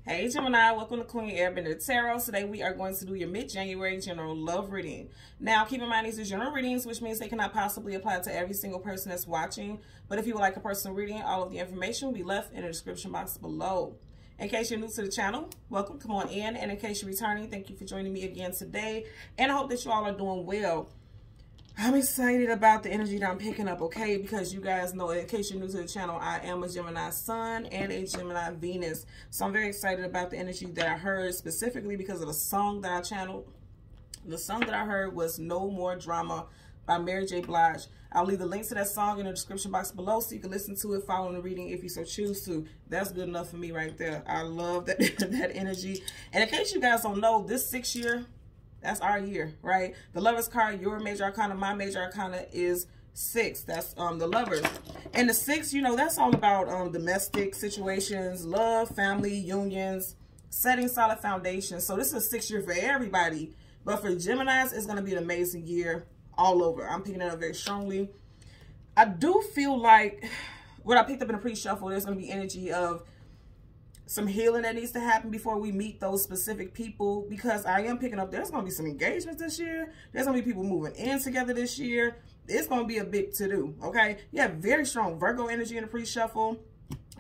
Hey Gemini, welcome to Queen Airbender Tarot. Today we are going to do your mid-January general love reading. Now keep in mind these are general readings, which means they cannot possibly apply to every single person that's watching. But if you would like a personal reading, all of the information will be left in the description box below. In case you're new to the channel, welcome, come on in. And in case you're returning, thank you for joining me again today. And I hope that you all are doing well. I'm excited about the energy that I'm picking up, okay? Because you guys know, in case you're new to the channel, I am a Gemini Sun and a Gemini Venus. So I'm very excited about the energy that I heard, specifically because of the song that I channeled. The song that I heard was No More Drama by Mary J. Blige. I'll leave the link to that song in the description box below so you can listen to it following the reading if you so choose to. That's good enough for me right there. I love that, that energy. And in case you guys don't know, this 6th year, that's our year, right? The Lovers card, your major arcana, my major arcana is 6. That's the Lovers. And the 6, you know, that's all about domestic situations, love, family, unions, setting solid foundations. So this is a 6th year for everybody. But for Geminis, it's going to be an amazing year all over. I'm picking it up very strongly. I do feel like what I picked up in the pre-shuffle, there's going to be energy of some healing that needs to happen before we meet those specific people, because I am picking up there's going to be some engagements this year. There's going to be people moving in together this year. It's going to be a big to-do, okay? You have very strong Virgo energy in the pre-shuffle.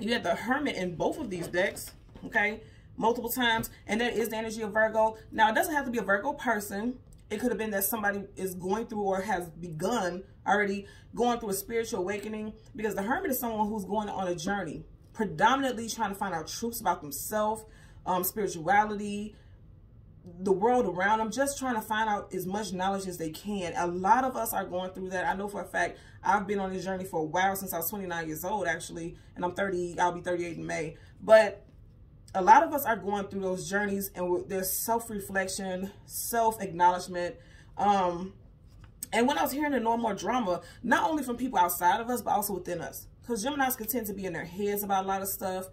You have the Hermit in both of these decks, okay, multiple times, and that is the energy of Virgo. Now, it doesn't have to be a Virgo person. It could have been that somebody is going through or has begun already going through a spiritual awakening, because the Hermit is someone who's going on a journey, predominantly trying to find out truths about themselves, spirituality, the world around them, just trying to find out as much knowledge as they can. A lot of us are going through that. I know for a fact I've been on this journey for a while, since I was 29 years old, actually, and I'm 30, I'll be 38 in May. But a lot of us are going through those journeys, and there's self-reflection, self-acknowledgement. And when I was hearing the No More Drama, not only from people outside of us, but also within us. Because Geminis can tend to be in their heads about a lot of stuff.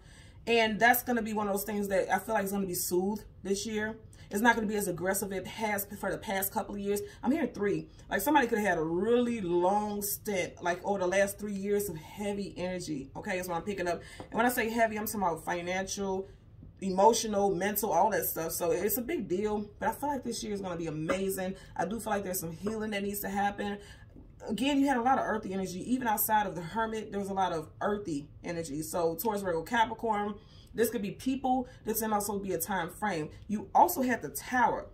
And that's going to be one of those things that I feel like is going to be soothed this year. It's not going to be as aggressive as it has for the past couple of years. I'm hearing 3. Like somebody could have had a really long stint, like over the last 3 years of heavy energy. Okay, that's what I'm picking up. And when I say heavy, I'm talking about financial, emotional, mental, all that stuff. So it's a big deal. But I feel like this year is going to be amazing. I do feel like there's some healing that needs to happen. Again, you had a lot of earthy energy. Even outside of the Hermit, there was a lot of earthy energy. So Taurus, Virgo, Capricorn, this could be people. This can also be a time frame. You also had the Tower.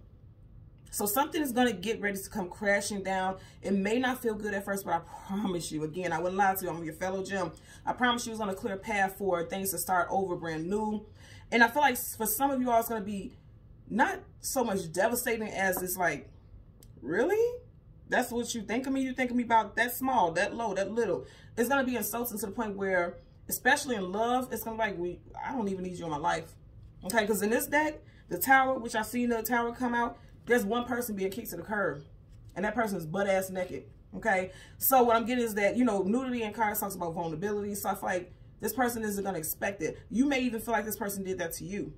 So something is going to get ready to come crashing down. It may not feel good at first, but I promise you, again, I wouldn't lie to you, I'm your fellow Gem. I promise you it's on a clear path for things to start over brand new. And I feel like for some of you all, it's going to be not so much devastating as it's like, really? That's what you think of me? You think of me about that small, that low, that little. It's going to be insulting to the point where, especially in love, it's going to be like, I don't even need you in my life. Okay, because in this deck, the Tower, which I seen the Tower come out, there's one person being kicked to the curb. And that person is butt-ass naked. Okay, so what I'm getting is that, you know, nudity in cards talks about vulnerability. So I feel like this person isn't going to expect it. You may even feel like this person did that to you.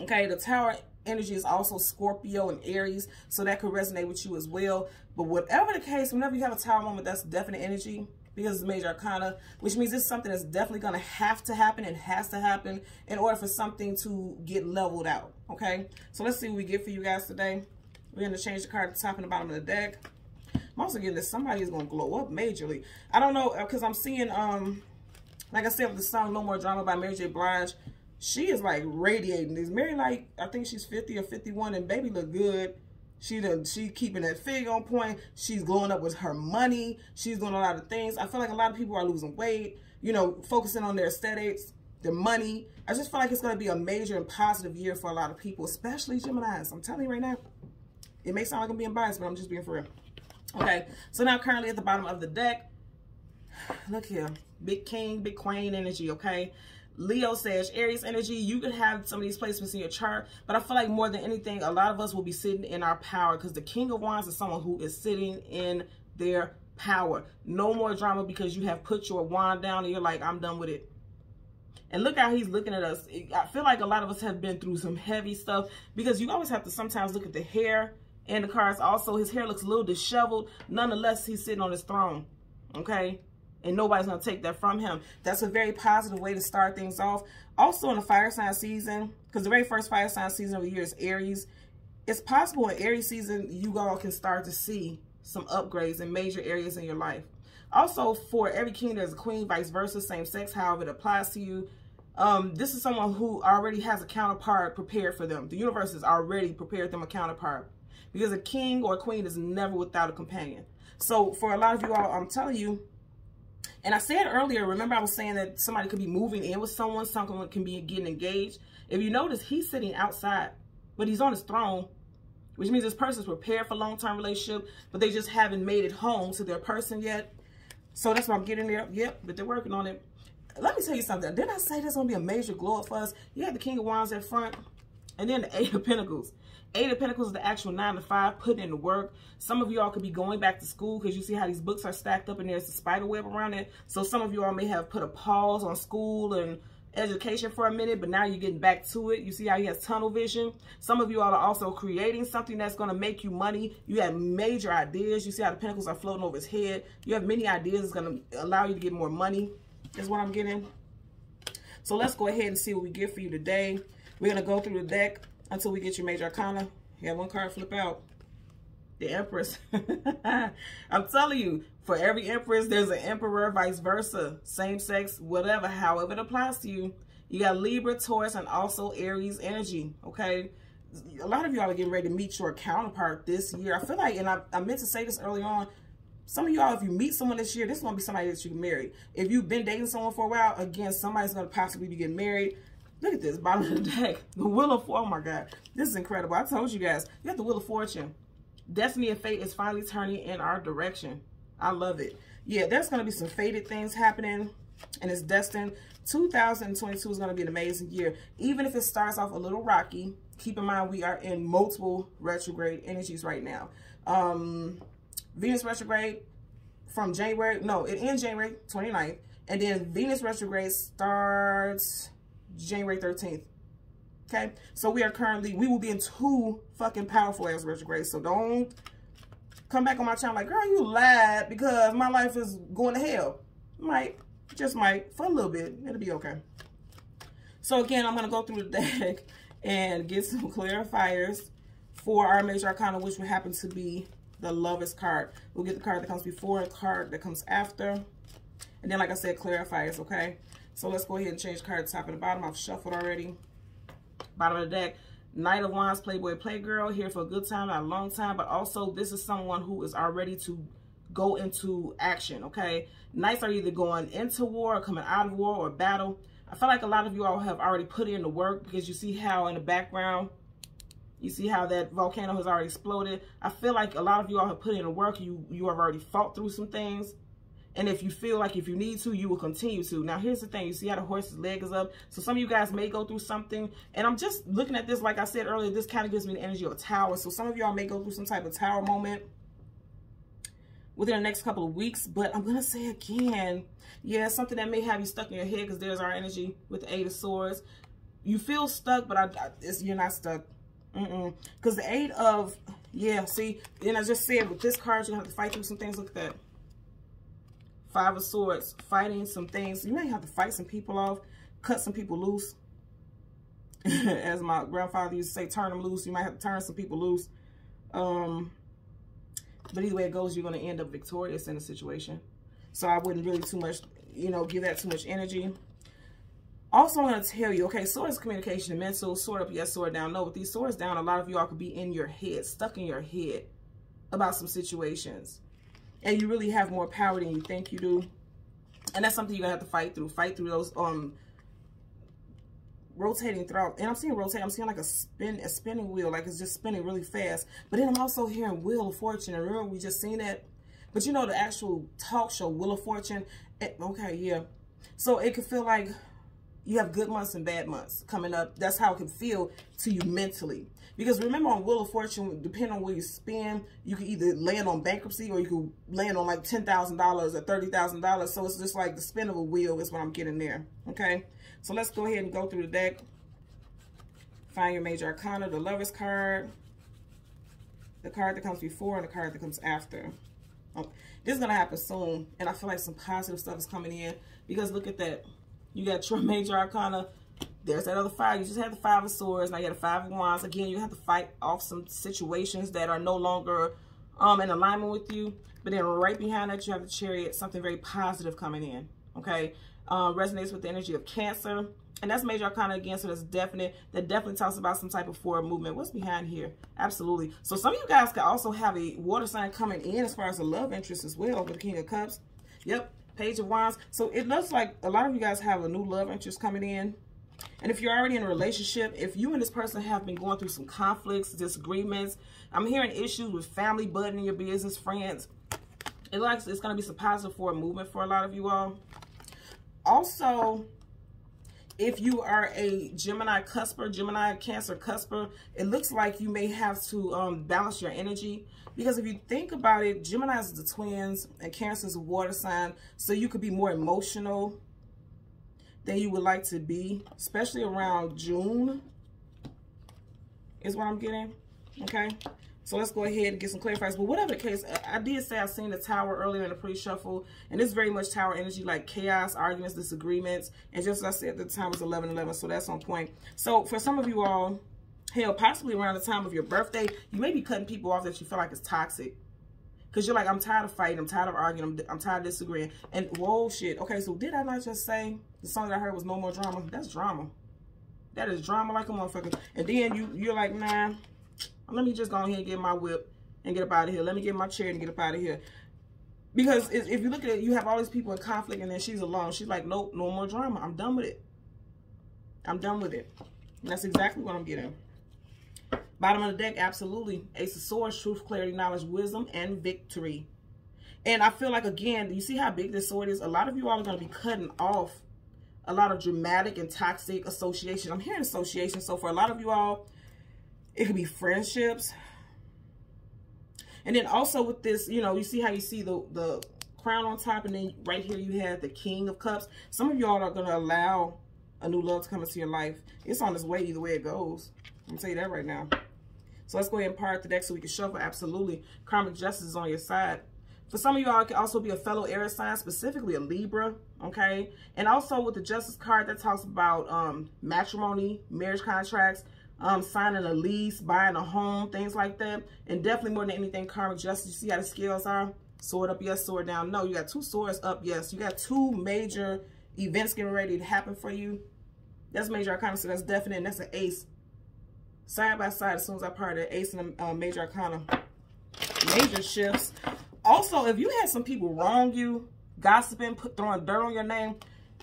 Okay, the Tower energy is also Scorpio and Aries, so that could resonate with you as well. But whatever the case, whenever you have a Tower moment, that's definite energy, because it's major arcana, which means it's something that's definitely going to have to happen and has to happen in order for something to get leveled out. Okay, so let's see what we get for you guys today. We're going to change the card at the top and the bottom of the deck. I'm also getting that somebody is going to glow up majorly. I don't know, because I'm seeing, like I said, with the song No More Drama by Mary J. Blige, she is like radiating. This Mary, like, I think she's 50 or 51, and baby look good. She keeping that fig on point. She's glowing up with her money. She's doing a lot of things. I feel like a lot of people are losing weight, you know, focusing on their aesthetics, their money. I just feel like it's going to be a major and positive year for a lot of people, especially Geminis. I'm telling you right now, it may sound like I'm being biased, but I'm just being for real. Okay, so now currently at the bottom of the deck, look here, big king, big queen energy, okay? Leo, Sag, Aries energy. You could have some of these placements in your chart, but I feel like more than anything, a lot of us will be sitting in our power, because the King of Wands is someone who is sitting in their power. No more drama, because you have put your wand down and you're like, I'm done with it. And look how he's looking at us. I feel like a lot of us have been through some heavy stuff, because you always have to sometimes look at the hair and the cards. Also, his hair looks a little disheveled. Nonetheless, he's sitting on his throne, okay? and nobody's going to take that from him. That's a very positive way to start things off. Also in the fire sign season, because the very first fire sign season of the year is Aries, it's possible in Aries season you all can start to see some upgrades in major areas in your life. Also, for every king there's a queen, vice versa, same sex, however it applies to you. This is someone who already has a counterpart prepared for them. The universe has already prepared them a counterpart, because a king or a queen is never without a companion. So for a lot of you all, I'm telling you, and I said earlier, remember I was saying that somebody could be moving in with someone can be getting engaged. If you notice, he's sitting outside, but he's on his throne, which means this person's prepared for a long-term relationship, but they just haven't made it home to their person yet. So that's what I'm getting there. Yep, but they're working on it. Let me tell you something. Didn't I say there's going to be a major glow up for us? You have the King of Wands at front, and then the Eight of Pentacles. Eight of Pentacles is the actual 9 to 5, putting in the work. Some of you all could be going back to school, because you see how these books are stacked up and there's a spider web around it. So some of you all may have put a pause on school and education for a minute, but now you're getting back to it. You see how he has tunnel vision. Some of you all are also creating something that's going to make you money. You have major ideas. You see how the pentacles are floating over his head. You have many ideas that's going to allow you to get more money, is what I'm getting. So let's go ahead and see what we get for you today. We're going to go through the deck until we get your major arcana. You have one card flip out. The Empress. I'm telling you, for every Empress, there's an Emperor, vice versa. Same sex, whatever, however it applies to you. You got Libra, Taurus, and also Aries energy, okay? A lot of y'all are getting ready to meet your counterpart this year. I feel like, and I meant to say this early on, some of y'all, if you meet someone this year, this is going to be somebody that you can marry. If you've been dating someone for a while, again, somebody's going to possibly be getting married. Look at this, bottom of the deck. The Wheel of Fortune. Oh my God. This is incredible. I told you guys, you got the Wheel of Fortune. Destiny and fate is finally turning in our direction. I love it. Yeah, there's going to be some fated things happening, and it's destined. 2022 is going to be an amazing year. Even if it starts off a little rocky, keep in mind we are in multiple retrograde energies right now. Venus retrograde from January, no, it ends January 29th, and then Venus retrograde starts January 13th. Okay, so we will be in 2 fucking powerful ass retrogrades. So don't come back on my channel like, girl, you lied because my life is going to hell. Might, just might, for a little bit. It'll be okay. So again, I'm going to go through the deck and get some clarifiers for our major arcana, which will happen to be the Lovers card. We'll get the card that comes before and the card that comes after. And then, like I said, clarifiers, okay? So let's go ahead and change cards top and the bottom. I've shuffled already. Bottom of the deck, Knight of Wands, Playboy, Playgirl, here for a good time, not a long time, but also this is someone who is already to go into action, okay? Knights are either going into war or coming out of war or battle. I feel like a lot of you all have already put in the work, because you see how in the background, you see how that volcano has already exploded. I feel like a lot of you all have put in the work. You have already fought through some things. And if you feel like if you need to, you will continue to. Now, here's the thing. You see how the horse's leg is up? So some of you guys may go through something. And I'm just looking at this, like I said earlier, this kind of gives me the energy of a tower. So some of y'all may go through some type of tower moment within the next couple of weeks. But I'm going to say again, yeah, something that may have you stuck in your head, because there's our energy with the Eight of Swords. You feel stuck, but you're not stuck. Because the Eight of, yeah, see, and I just said with this card, you're going to have to fight through some things. Look at that. Five of Swords, fighting some things. You may have to fight some people off, cut some people loose. As my grandfather used to say, turn them loose. You might have to turn some people loose. But either way it goes, you're going to end up victorious in a situation. So I wouldn't really too much, give that too much energy. Also, I'm going to tell you, okay, sword is communication and mental. Sword up, yes, sword down. No, with these swords down, a lot of y'all could be in your head, stuck in your head about some situations. And you really have more power than you think you do. And that's something you're going to have to fight through. Fight through those rotating throughout. And I'm seeing rotate. I'm seeing like a spinning wheel. Like it's just spinning really fast. But then I'm also hearing Wheel of Fortune. And remember, we just seen that. But the actual talk show, Wheel of Fortune. Okay, yeah. So it could feel like you have good months and bad months coming up. That's how it can feel to you mentally. Because remember, on Wheel of Fortune, depending on where you spin, you can either land on bankruptcy or you can land on like $10,000 or $30,000. So it's just like the spin of a wheel is what I'm getting there. Okay. So let's go ahead and go through the deck. Find your major arcana, the Lovers card, the card that comes before, and the card that comes after. This is going to happen soon. And I feel like some positive stuff is coming in. Because look at that. You got your major arcana. There's that other 5. You just had the 5 of swords. Now you got the 5 of wands. Again, you have to fight off some situations that are no longer in alignment with you. But then right behind that, you have the chariot. Something very positive coming in. Okay. Resonates with the energy of Cancer. And that's major arcana again, so that's definite. That definitely talks about some type of forward movement. What's behind here? Absolutely. So some of you guys could also have a water sign coming in as far as a love interest as well with the King of Cups. Yep, Page of Wands. So it looks like a lot of you guys have a new love interest coming in. And if you're already in a relationship, if you and this person have been going through some conflicts, disagreements, I'm hearing issues with family, budding in your business, friends. It looks like it's going to be some positive forward movement for a lot of you all. Also, if you are a Gemini cusper, Gemini Cancer cusper, it looks like you may have to balance your energy. Because if you think about it, Gemini is the twins and Cancer is a water sign. So you could be more emotional than you would like to be, especially around June is what I'm getting. Okay. So let's go ahead and get some clarifiers. But whatever the case, I did say I've seen the Tower earlier in the pre-shuffle. And it's very much Tower energy, like chaos, arguments, disagreements. And just as I said, the time was 11/11, so that's on point. So for some of you all, hell, possibly around the time of your birthday, you may be cutting people off that you feel like is toxic. Because you're like, I'm tired of fighting. I'm tired of arguing. I'm tired of disagreeing. And whoa, shit. Okay, so did I not just say the song that I heard was No More Drama? That's drama. That is drama like a motherfucker. And then you're like, nah. Let me just go ahead and get my whip and get up out of here. Let me get my chair and get up out of here. Because if you look at it, you have all these people in conflict and then she's alone. She's like, nope, no more drama. I'm done with it. I'm done with it. And that's exactly what I'm getting. Bottom of the deck, absolutely. Ace of Swords, truth, clarity, knowledge, wisdom, and victory. And I feel like, again, you see how big this sword is? A lot of you all are going to be cutting off a lot of dramatic and toxic association. I'm hearing association. So for a lot of you all, it could be friendships. And then also with this, you know, you see how you see the crown on top, and then right here you have the King of Cups. Some of y'all are going to allow a new love to come into your life. It's on its way either way it goes. I'm going to tell you that right now. So let's go ahead and part the deck so we can shuffle. Absolutely. Karmic justice is on your side. For some of y'all, it could also be a fellow air sign, specifically a Libra, okay? And also with the Justice card, that talks about matrimony, marriage contracts, signing a lease, buying a home, things like that. And definitely more than anything, karmic justice. You see how the scales are? Sword up, yes. Sword down, no. You got 2 swords up, yes. You got 2 major events getting ready to happen for you. That's major arcana, so that's definite, and that's an ace. Side by side, as soon as I part the ace and major arcana. Major shifts. Also, if you had some people wrong you, gossiping, throwing dirt on your name,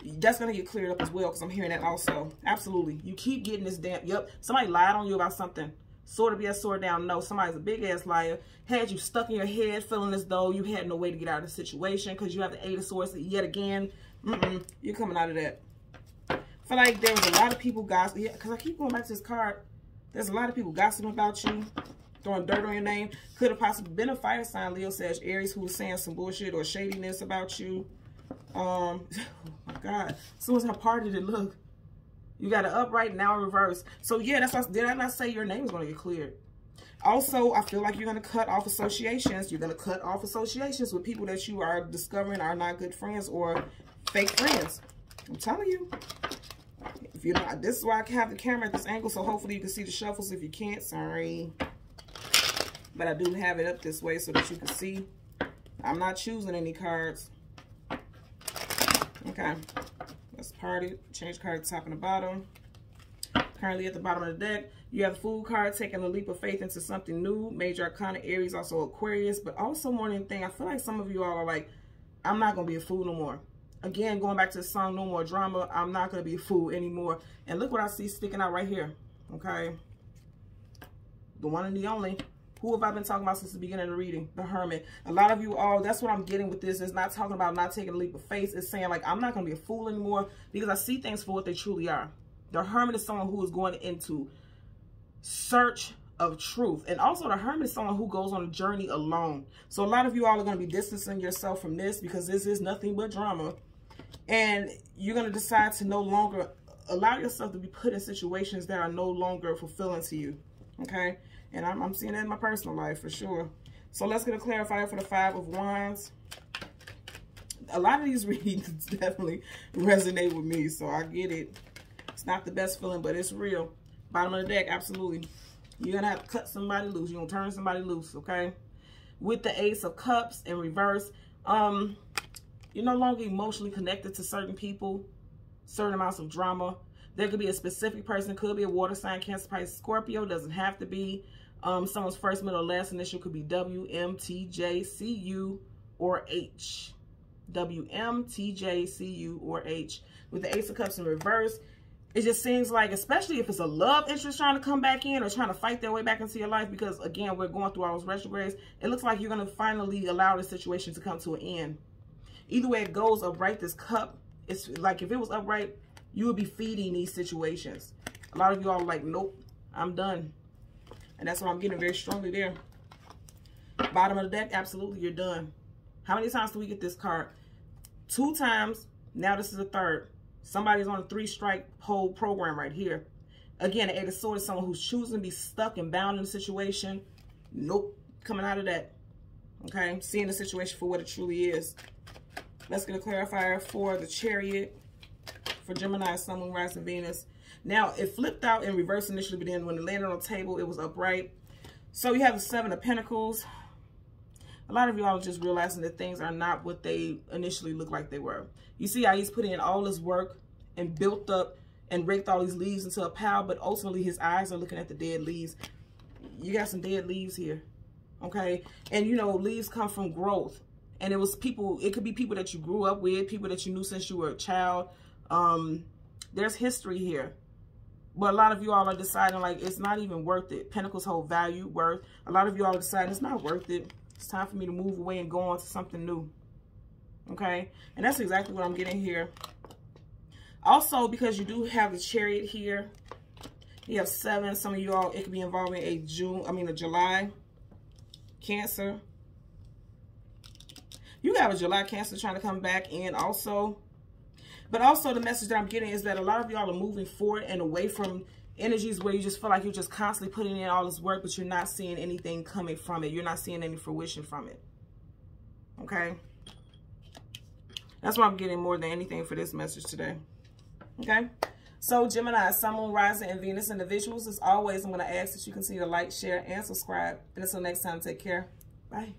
that's going to get cleared up as well, because I'm hearing that also. Absolutely. You keep getting this damn, yep, somebody lied on you about something. Sword up, yes, sword down, no. Somebody's a big-ass liar. Had you stuck in your head feeling as though you had no way to get out of the situation because you have the 8 of Swords yet again. You're coming out of that. I feel like there was a lot of people gossiping. Yeah, because I keep going back to this card. There's a lot of people gossiping about you, throwing dirt on your name. Could have possibly been a fire sign, Leo, Sag, Aries, who was saying some bullshit or shadiness about you. Oh my God. As soon as I parted it, look. You got an upright, now reverse. So yeah, that's why, did I not say your name is going to get cleared? Also, I feel like you're going to cut off associations. You're going to cut off associations with people that you are discovering are not good friends or fake friends. I'm telling you. If you know, this is why I have the camera at this angle, so hopefully you can see the shuffles. If you can't, sorry. But I do have it up this way so that you can see. I'm not choosing any cards. Okay. Let's part it. Change card at the top and the bottom. Currently at the bottom of the deck, you have the Fool card, taking a leap of faith into something new. Major arcana, Aries, also Aquarius. But also more than anything, I feel like some of you all are like, I'm not going to be a fool no more. Again, going back to the song, No More Drama, I'm not going to be a fool anymore. And look what I see sticking out right here. Okay. The one and the only. Who have I been talking about since the beginning of the reading? The Hermit. A lot of you all, that's what I'm getting with this. It's not talking about not taking a leap of faith. It's saying, like, I'm not going to be a fool anymore because I see things for what they truly are. The Hermit is someone who is going into search of truth. And also the Hermit is someone who goes on a journey alone. So a lot of you all are going to be distancing yourself from this because this is nothing but drama. And you're going to decide to no longer allow yourself to be put in situations that are no longer fulfilling to you. Okay? And I'm seeing that in my personal life for sure. So let's get a clarifier for the Five of Wands. A lot of these readings definitely resonate with me, so I get it. It's not the best feeling, but it's real. Bottom of the deck, absolutely. You're going to have to cut somebody loose. You're going to turn somebody loose, okay? With the Ace of Cups in reverse, you're no longer emotionally connected to certain people, certain amounts of drama. There could be a specific person, could be a water sign, Cancer, Pisces, Scorpio, doesn't have to be. Someone's first, middle, last initial could be W, M, T, J, C, U, or H. W, M, T, J, C, U, or H. With the Ace of Cups in reverse, it just seems like, especially if it's a love interest trying to come back in or trying to fight their way back into your life, because, again, we're going through all those retrogrades, it looks like you're going to finally allow the situation to come to an end. Either way it goes, upright, this cup, it's like if it was upright, you would be feeding these situations. A lot of you all are like, nope, I'm done. And that's what I'm getting very strongly there. Bottom of the deck, absolutely, you're done. How many times do we get this card? 2 times. Now this is the 3rd. Somebody's on a 3-strike whole program right here. Again, the Eight of Swords is someone who's choosing to be stuck and bound in a situation. Nope, coming out of that. Okay, seeing the situation for what it truly is. Let's get a clarifier for the Chariot. For Gemini, Sun, Moon, Rising, Venus. Now, it flipped out in reverse initially, but then when it landed on the table, it was upright. So you have the 7 of Pentacles. A lot of y'all are just realizing that things are not what they initially looked like they were. You see how he's put in all this work and built up and raked all these leaves into a pile, but ultimately his eyes are looking at the dead leaves. You got some dead leaves here, okay? And, you know, leaves come from growth. And it was people, it could be people that you grew up with, people that you knew since you were a child. There's history here. But a lot of you all are deciding, like, it's not even worth it. Pentacles hold value, worth. A lot of you all are deciding it's not worth it. It's time for me to move away and go on to something new. Okay? And that's exactly what I'm getting here. Also, because you do have the Chariot here, you have 7. Some of you all, it could be involving a July Cancer. You have a July Cancer trying to come back in also. But also the message that I'm getting is that a lot of y'all are moving forward and away from energies where you just feel like you're just constantly putting in all this work, but you're not seeing anything coming from it. You're not seeing any fruition from it. Okay? That's what I'm getting more than anything for this message today. Okay? So Gemini, Sun, Moon, Rising, and Venus individuals, as always, I'm going to ask that you continue to like, share, and subscribe. And until next time, take care. Bye.